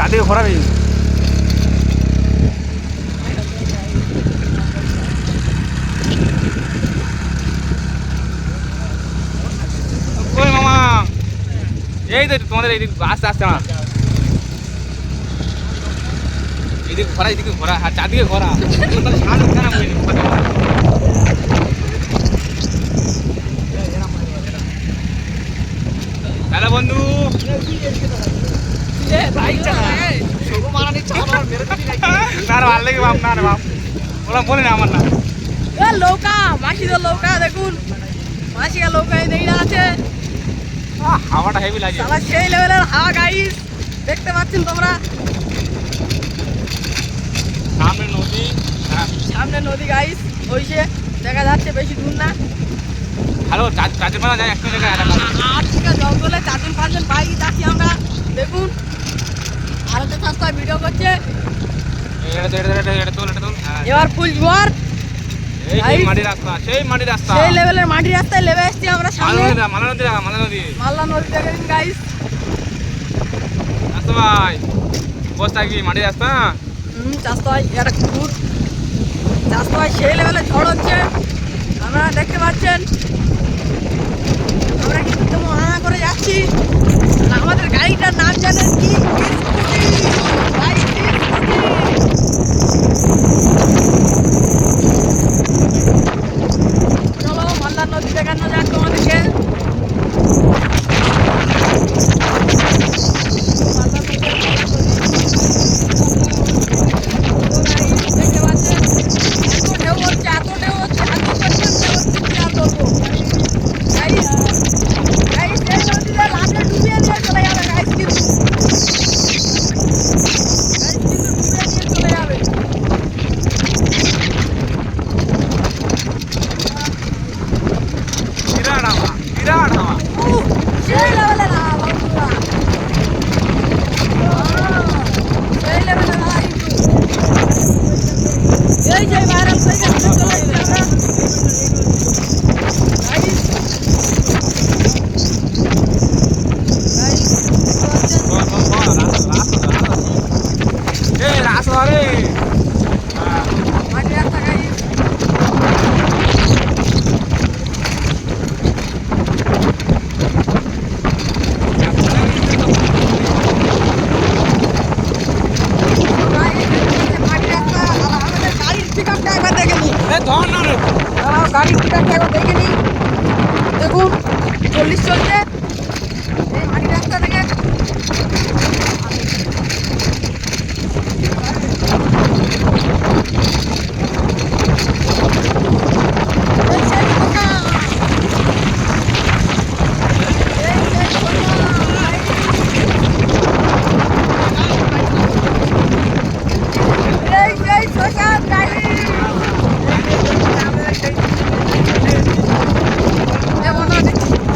চারদিকে ঘোরাবি। ওই মামা এই তো তোমাদের এইদিক আস্তে আস্তে না এইদিকে ঘোরা, এইদিকে ঘোরা, আর চারদিকে ঘোরা। হ্যালো বন্ধু, বলে না আমার না লৌকা মাসি তো লৌকা দেখুন, মাসিকা লৌকা দেখি আছে, হাওয়াটা হেভি লাগে, সেই লেভেলের হাওয়া গাইস দেখতে পাচ্ছেন তোমরা। সামনে নদী, সামনে নদী গাইস, ওই যে দেখা যাচ্ছে, বেশি দূর না। হ্যালো চারজন মারা যায় একটা জায়গায়, আজকে জঙ্গলে 4-5জন বাইক যাচ্ছি আমরা দেখুন। আর একটা রাস্তায় ভিডিও করছে, এবার ফুল জোয়ার, এই মাটির রাস্তা, সেই মাটির রাস্তা, সেই লেভেলের মাটির রাস্তায় নেমে এসেছি আমরা সামনে। মালা নদী দেখেন গাইস। রাস্তা ভাই বসটা কি মাটির রাস্তা? চাষতো হয় একটা কুকুর, চাষতো হয় সেই লেভেলে ঝড় হচ্ছে, আপনারা দেখতে পাচ্ছেন। আমরা কিন্তু তেমন হানা করে যাচ্ছি। আমাদের গাড়িটার নাম জানেন কি? চলো মাল্লা নদী দেখানো যাক তোমাদেরকে। দেখতে পাচ্ছেন এত ঢেউ হচ্ছে, এত ঢেউ হচ্ছে, ডুবিয়ে নিয়ে চলে যাবে গাইস, কিন্তু ডুবিয়ে নিয়ে চলে যাবে। বিরাট হাওয়া, বিরাট হাওয়া, সেই লেভেলের হাওয়া বন্ধুরা, সেই লেভেলের হাওয়া কিন্তু। এই যে ভাইরাল হয়ে গেছে, চলে যাচ্ছে আমরা রাস্তা রে মাটির রাস্তা গাইস। গাড়ির পিকআপটা একবার দেখে নিই। দেখুন 40 চলছে,